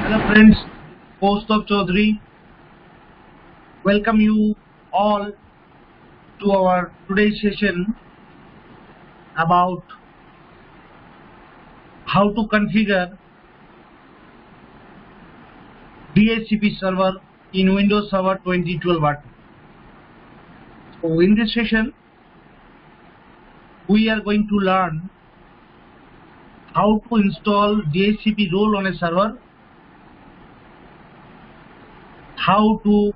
Hello friends, Koustov Choudhury. Welcome you all to our today's session about how to configure DHCP server in Windows Server 2012 R2. So in this session, we are going to learn how to install DHCP role on a server, how to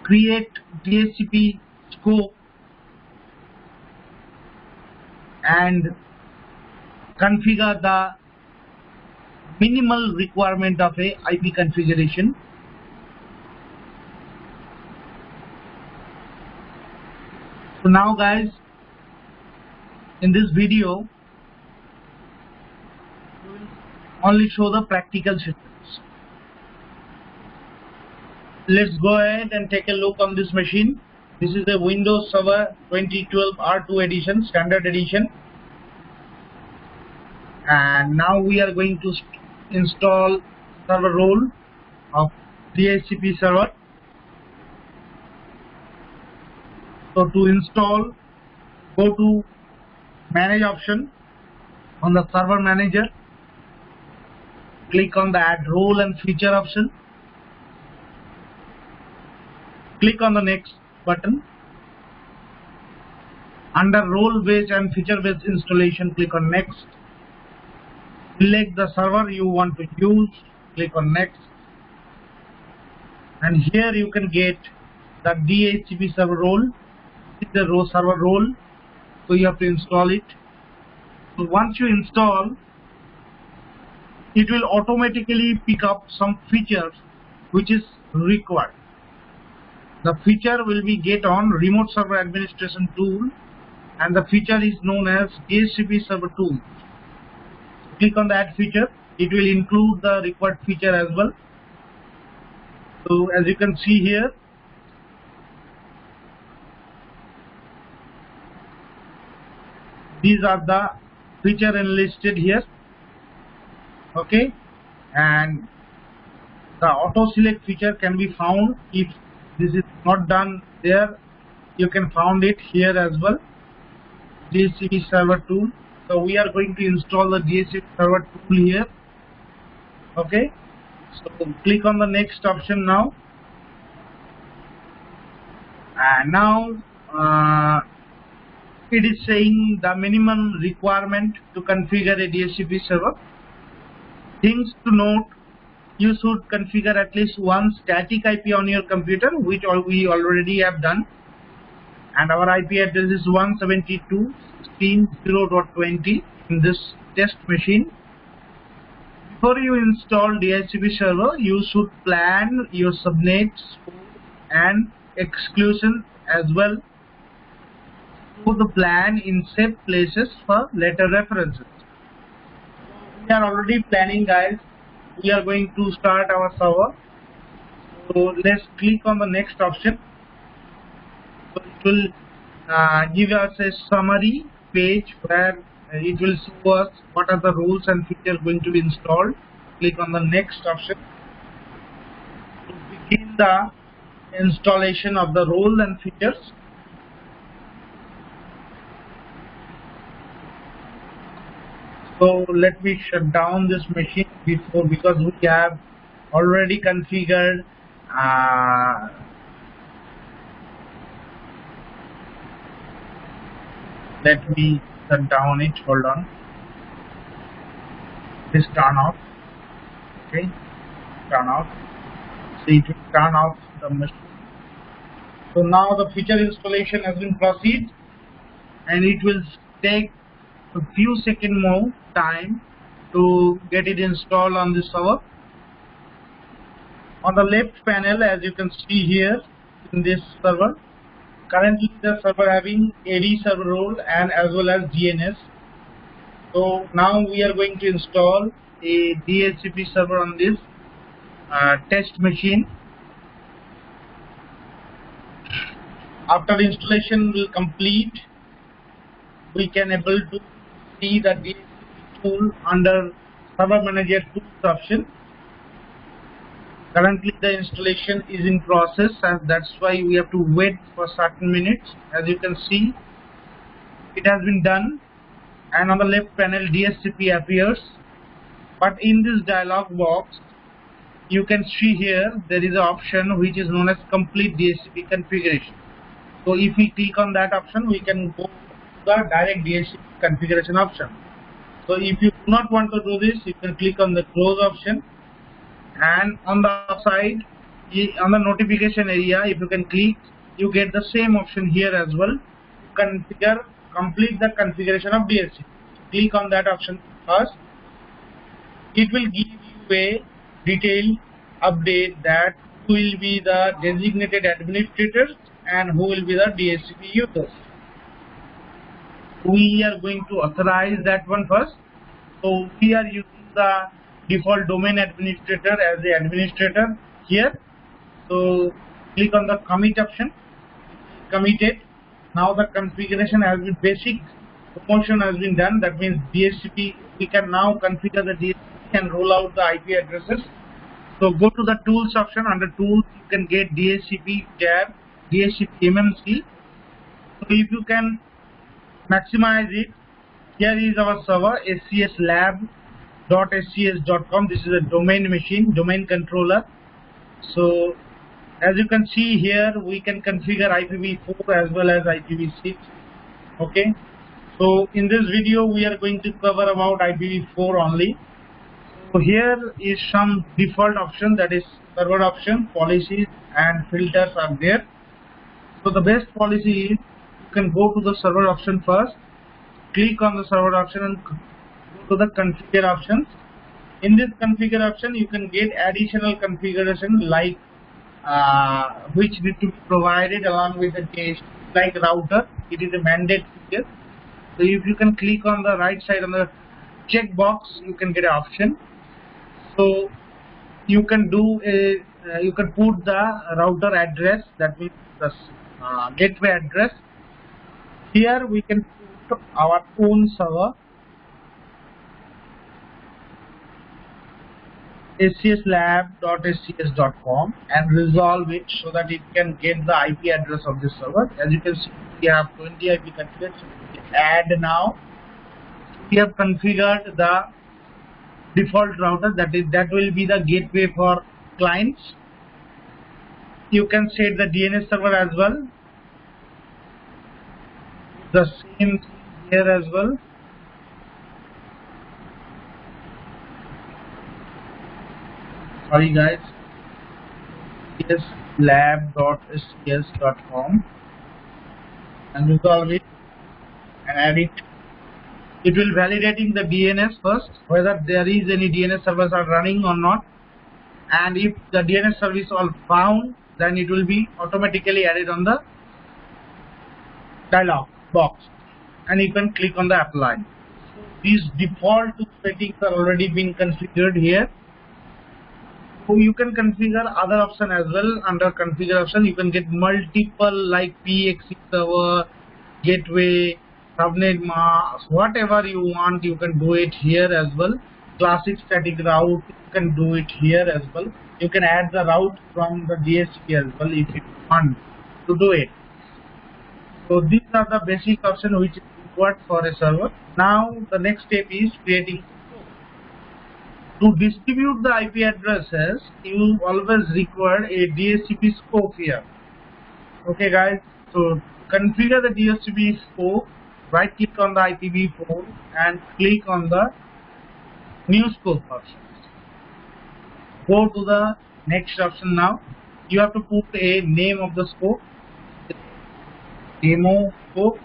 create DHCP scope and configure the minimal requirement of a IP configuration. So now guys, in this video we will only show the practical steps. Let's go ahead and take a look on this machine. This is the Windows Server 2012 R2 edition, standard edition, and now we are going to install server role of DHCP server. So to install, go to manage option on the server manager, click on the add role and feature option, click on the next button. Under role based and feature based installation, click on next. Select the server you want to use, click on next, and here you can get the DHCP server role. This is the server role, so you have to install it. So once you install, it will automatically pick up some features which is required. The feature will be get on remote server administration tool, and the feature is known as DHCP server tool. Click on that feature. It will include the required feature as well. So as you can see here, these are the feature enlisted here. Okay, and the auto select feature can be found. If this is not done there, you can find it here as well. DHCP server tool. So we are going to install the DHCP server tool here. Okay, so click on the next option now, and now it is saying the minimum requirement to configure a DHCP server. Things to note: you should configure at least one static IP on your computer, which we already have done, and our IP address is 172.16.0.20 in this test machine. Before you install DHCP server, you should plan your subnets and exclusions as well. Put the plan in safe places for later references. We are already planning, guys. We are going to start our server. So let's click on the next option. So it will give us a summary page where it will show us what are the roles and features going to be installed. Click on the next option to begin the installation of the role and features. So let me shut down this machine before, because we have already configured let me shut down it. Hold on. This turn off. Okay, turn off. So it will turn off the machine. So now the feature installation has been proceeded, and it will take a few seconds more time to get it installed on the server. On the left panel, as you can see here in this server, currently the server having AD server role and as well as DNS. So now we are going to install a DHCP server on this test machine. After the installation will complete, we can able to see the DHCP tool under Server Manager Tools option. Currently the installation is in process, and that's why we have to wait for certain minutes. As you can see, it has been done, and on the left panel DHCP appears. But in this dialog box, you can see here there is an option which is known as complete DHCP configuration. So if we click on that option, we can go to the direct DHCP configuration option. So if you do not want to do this, you can click on the close option, and on the side, on the notification area, if you can click, you get the same option here as well. Complete the configuration of DHCP. Click on that option first. It will give you a detailed update that who will be the designated administrators and who will be the DHCP users. We are going to authorize that one first. So we are using the default domain administrator as the administrator here. So click on the commit option. Committed. Now the configuration has been basic promotion has been done. That means DHCP, we can now configure the DHCP and roll out the IP addresses. So go to the tools option. Under tools, you can get DHCP tab, DHCP MMC. So if you can maximize it, here is our server scslab.scs.com. This is a domain machine, domain controller. So as you can see here, we can configure IPv4 as well as IPv6. Okay. So in this video, we are going to cover about IPv4 only. So here is some default option, that is server option, policies and filters are there. So the best policy is you can go to the server option first, click on the server option and go to the configure options. In this configure option, you can get additional configuration like which need to be provided along with the case, like router. It is a mandate feature. So if you can click on the right side on the checkbox, you can get an option. So you can do a you can put the router address, that means the gateway address. Here we can put our own server, scslab.scs.com, and resolve it so that it can get the IP address of this server. As you can see, we have 20 IP configured. So add now. We have configured the default router, that will be the gateway for clients. You can set the DNS server as well. The same thing here as well. Sorry guys, scslab.scs.com, and resolve it and add it. It will validating the DNS first, whether there is any DNS servers are running or not, and if the DNS service all found, then it will be automatically added on the dialog box, and you can click on the apply. These default settings are already been configured here. So you can configure other option as well. Under configure option, you can get multiple like PXE server, gateway, subnet mask, whatever you want, you can do it here as well. Classic static route, you can do it here as well. You can add the route from the DHCP as well if you want to do it. So these are the basic options which is required for a server. Now the next step is creating. To distribute the IP addresses, you always require a DHCP scope here. Okay guys, so configure the DHCP scope, right click on the IPv4 and click on the new scope option. Go to the next option now. You have to put a name of the scope, demo scope.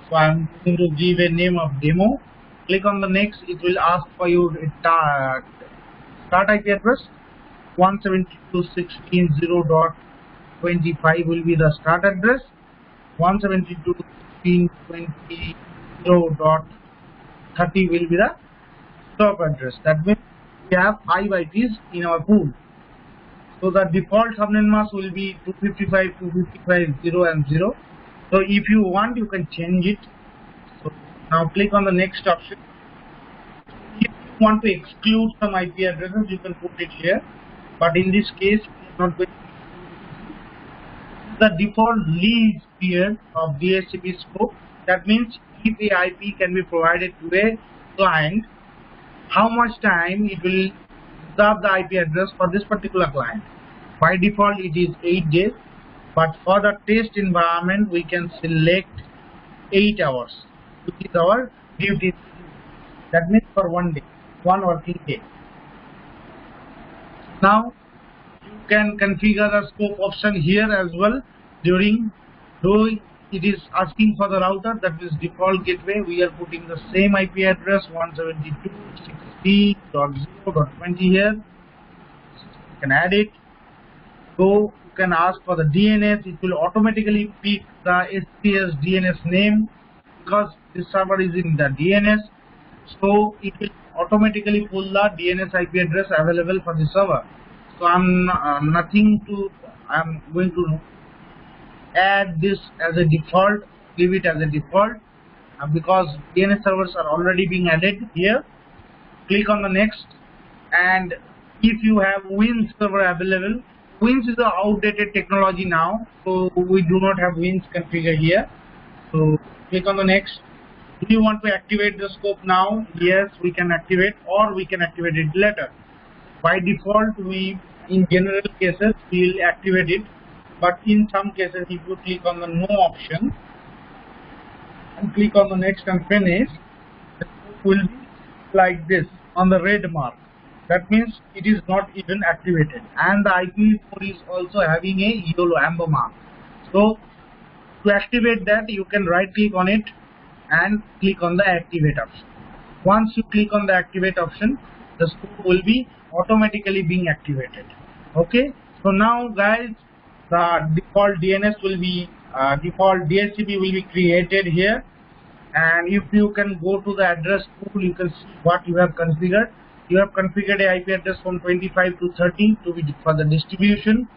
So I'm going to give a name of demo. Click on the next. It will ask for your start IP address. 172.16.0.25 will be the start address. 172.16.20.30 will be the stop address. That means we have 5 IPs in our pool. So the default subnet mask will be 255, 255, 0 and 0. So if you want, you can change it. So now click on the next option. If you want to exclude some IP addresses, you can put it here, but in this case we are not going to. The default lease period of DHCP scope. That means if the IP can be provided to a client, how much time it will reserve the IP address for this particular client. By default it is 8 days, but for the test environment we can select 8 hours, which is our duty. That means for 1 day, 1 working day. Now you can configure the scope option here as well. Though it is asking for the router, that is default gateway, we are putting the same IP address 172.16.0.20 here. You can add it. So you can ask for the DNS, it will automatically pick the SPS DNS name because this server is in the DNS. So it will automatically pull the DNS IP address available for the server. So I'm going to add this as a default, leave it as a default, because DNS servers are already being added here. Click on the next, and if you have Wins server available, Wins is an outdated technology now, so we do not have Wins configured here. So click on the next. Do you want to activate the scope now? Yes, we can activate, or we can activate it later. By default, in general cases we will activate it, but in some cases if you click on the no option and click on the next and finish, the scope will be like this on the red mark. That means it is not even activated, and the IPv4 is also having a yellow amber mark. So to activate that, you can right click on it and click on the activate option. Once you click on the activate option, the scope will be automatically being activated. Okay, so now guys, the default DNS will be default DHCP will be created here, and if you can go to the address pool, you can see what you have configured. You have configured a IP address from 25 to 30 to be for the distribution,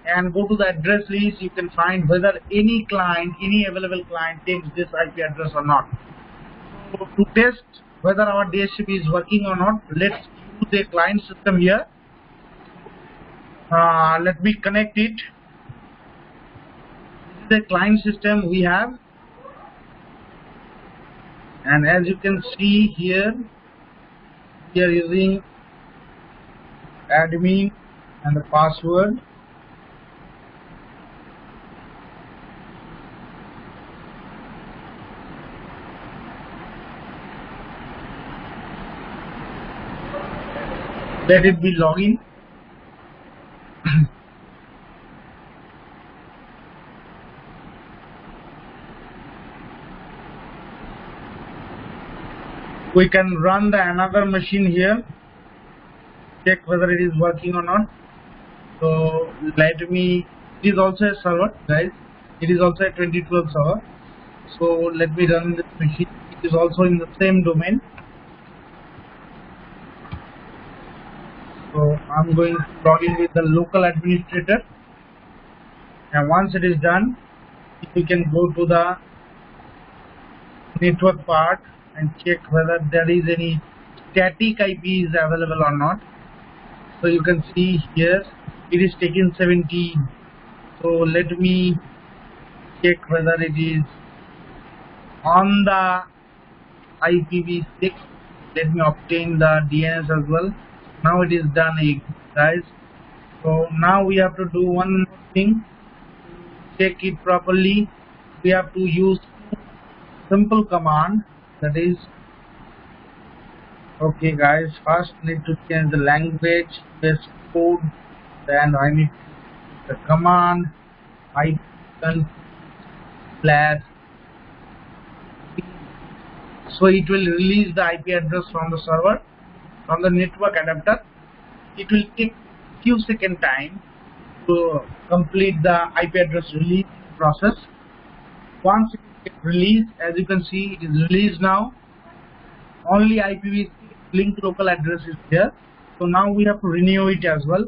and go to the address list. You can find whether any available client takes this IP address or not. So to test whether our DHCP is working or not, let's use a client system here. Let me connect it. This is a client system we have, and as you can see here, we are using admin and the password. Let it be login. We can run the another machine here, check whether it is working or not. So let me, it is also a server guys, it is also a 2012 server. So let me run this machine. It is also in the same domain. So I'm going to log in with the local administrator, and once it is done, we can go to the network part and check whether there is any static IPs available or not. So you can see here it is taking 17. So let me check whether it is on the IPv6. Let me obtain the DNS as well. Now it is done, guys. So now we have to do one more thing. Check it properly. We have to use simple command, that is, okay guys, first need to change the language, this code, then I need the command // so it will release the IP address from the server, from the network adapter. It will take few second time to complete the IP address release process. Once it is released, as you can see, it is released now. Only IPv6 linked local address is there. So now we have to renew it as well.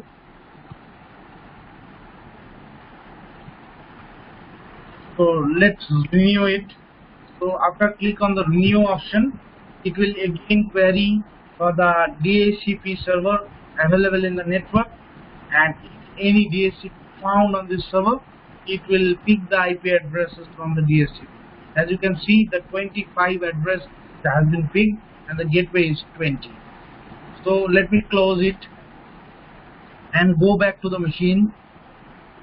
So let's renew it. So after click on the renew option, it will again query for the DHCP server available in the network, and if any DHCP found on this server, it will pick the IP addresses from the DHCP. As you can see, the 25 address has been picked and the gateway is 20. So let me close it and go back to the machine,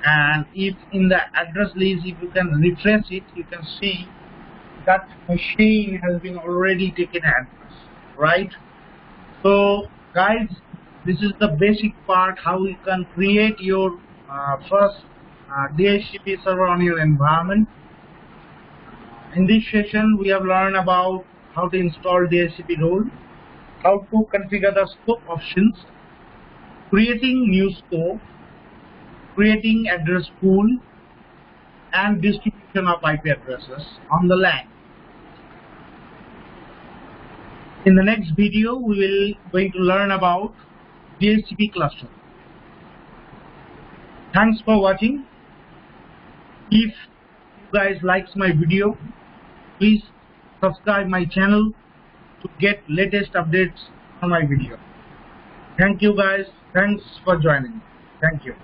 and if in the address list, if you can refresh it, you can see that machine has been already taken address, right? So guys, this is the basic part how you can create your first DHCP server on your environment. In this session we have learned about how to install DHCP role, how to configure the scope options, creating new scope, creating address pool, and distribution of IP addresses on the LAN. In the next video we will going to learn about DHCP cluster. Thanks for watching. If you guys likes my video, please subscribe my channel to get latest updates on my video. Thank you guys. Thanks for joining. Thank you.